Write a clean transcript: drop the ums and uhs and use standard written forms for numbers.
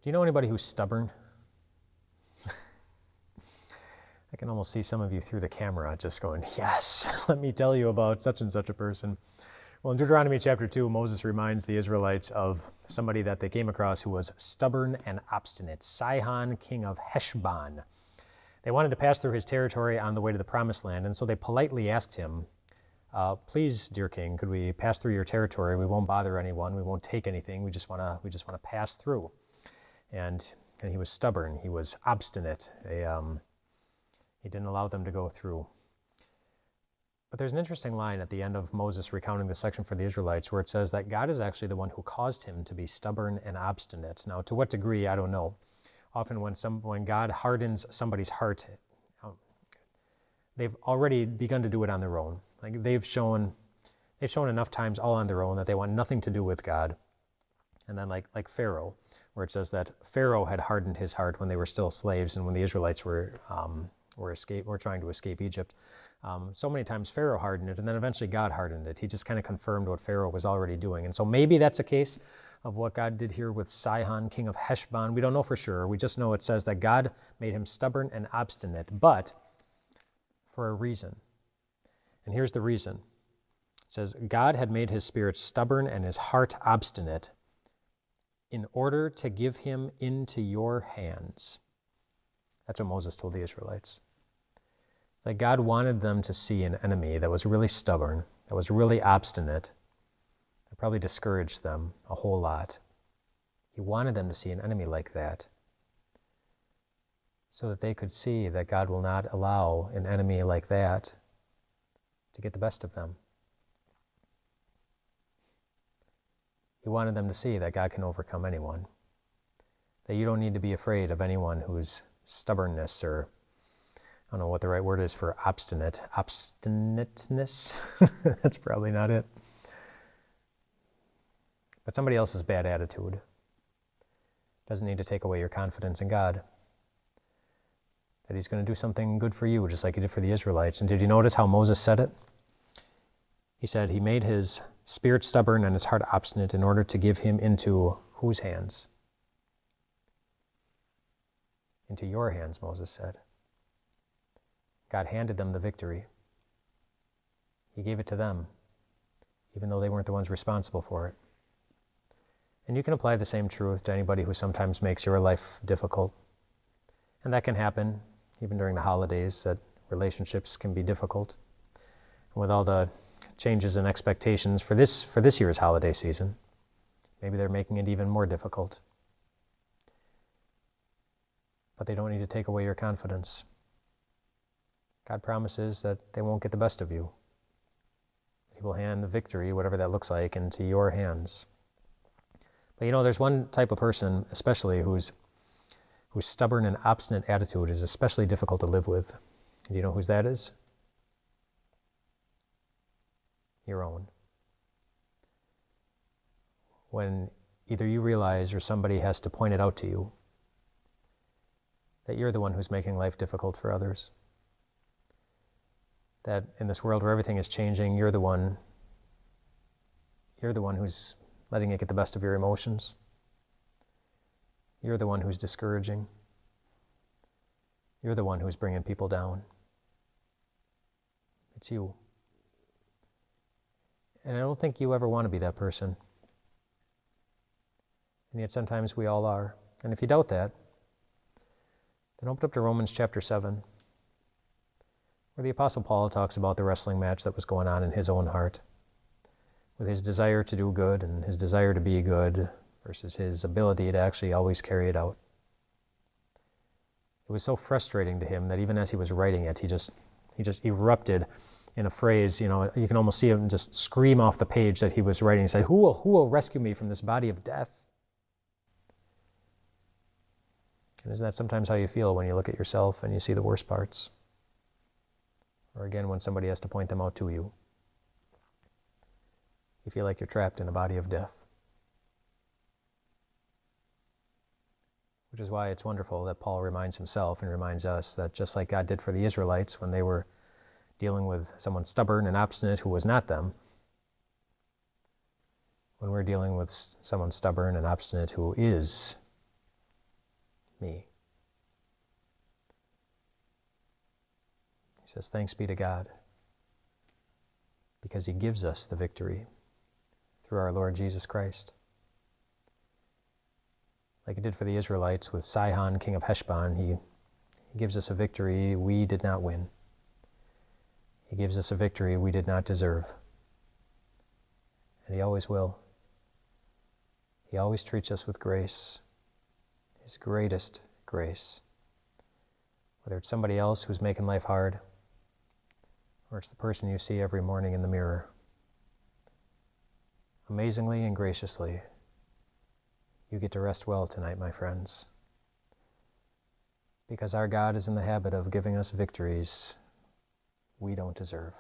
Do you know anybody who's stubborn? I can almost see some of you through the camera just going, yes, let me tell you about such and such a person. Well, in Deuteronomy chapter 2, Moses reminds the Israelites of somebody that they came across who was stubborn and obstinate, Sihon, king of Heshbon. They wanted to pass through his territory on the way to the promised land, and so they politely asked him, please, dear king, could we pass through your territory? We won't bother anyone. We won't take anything. We just want to pass through. And he was stubborn. He was obstinate. He didn't allow them to go through. But there's an interesting line at the end of Moses recounting this section for the Israelites where it says that God is actually the one who caused him to be stubborn and obstinate. Now, to what degree, I don't know. Often when God hardens somebody's heart, they've already begun to do it on their own. Like they've shown enough times all on their own that they want nothing to do with God. And then like Pharaoh, where it says that Pharaoh had hardened his heart when they were still slaves and when the Israelites were trying to escape Egypt. So many times Pharaoh hardened it, and then eventually God hardened it. He just kind of confirmed what Pharaoh was already doing. And so maybe that's a case of what God did here with Sihon, king of Heshbon. We don't know for sure. We just know it says that God made him stubborn and obstinate, but for a reason. And here's the reason. It says, God had made his spirit stubborn and his heart obstinate in order to give him into your hands. That's what Moses told the Israelites. That God wanted them to see an enemy that was really stubborn, that was really obstinate, that probably discouraged them a whole lot. He wanted them to see an enemy like that so that they could see that God will not allow an enemy like that to get the best of them. He wanted them to see that God can overcome anyone, that you don't need to be afraid of anyone whose stubbornness, or I don't know what the right word is for obstinateness. That's probably not it. But somebody else's bad attitude doesn't need to take away your confidence in God. That he's going to do something good for you, just like he did for the Israelites. And did you notice how Moses said it? He said he made his spirit stubborn and his heart obstinate in order to give him into whose hands? Into your hands, Moses said. God handed them the victory. He gave it to them, even though they weren't the ones responsible for it. And you can apply the same truth to anybody who sometimes makes your life difficult. And that can happen even during the holidays, that relationships can be difficult. And with all the changes and expectations for this year's holiday season, maybe they're making it even more difficult. But they don't need to take away your confidence. God promises that they won't get the best of you. He will hand the victory, whatever that looks like, into your hands. But you know, there's one type of person, especially whose stubborn and obstinate attitude is especially difficult to live with. Do you know whose that is? Your own. When either you realize or somebody has to point it out to you that you're the one who's making life difficult for others. That in this world where everything is changing, you're the one who's letting it get the best of your emotions. You're the one who's discouraging. You're the one who's bringing people down. It's you. And I don't think you ever want to be that person. And yet sometimes we all are. And if you doubt that, then open up to Romans chapter 7, where the Apostle Paul talks about the wrestling match that was going on in his own heart, with his desire to do good and his desire to be good versus his ability to actually always carry it out. It was so frustrating to him that even as he was writing it, he just erupted in a phrase. You know, you can almost see him just scream off the page that he was writing. He said, who will rescue me from this body of death? And isn't that sometimes how you feel when you look at yourself and you see the worst parts? Or again, when somebody has to point them out to you. You feel like you're trapped in a body of death. Which is why it's wonderful that Paul reminds himself and reminds us that just like God did for the Israelites when they were dealing with someone stubborn and obstinate who was not them, when we're dealing with someone stubborn and obstinate who is me. He says, thanks be to God, because he gives us the victory through our Lord Jesus Christ. Like he did for the Israelites with Sihon, king of Heshbon, he gives us a victory we did not win. He gives us a victory we did not deserve. And he always will. He always treats us with grace, his greatest grace. Whether it's somebody else who's making life hard, or it's the person you see every morning in the mirror. Amazingly and graciously, you get to rest well tonight, my friends, because our God is in the habit of giving us victories we don't deserve.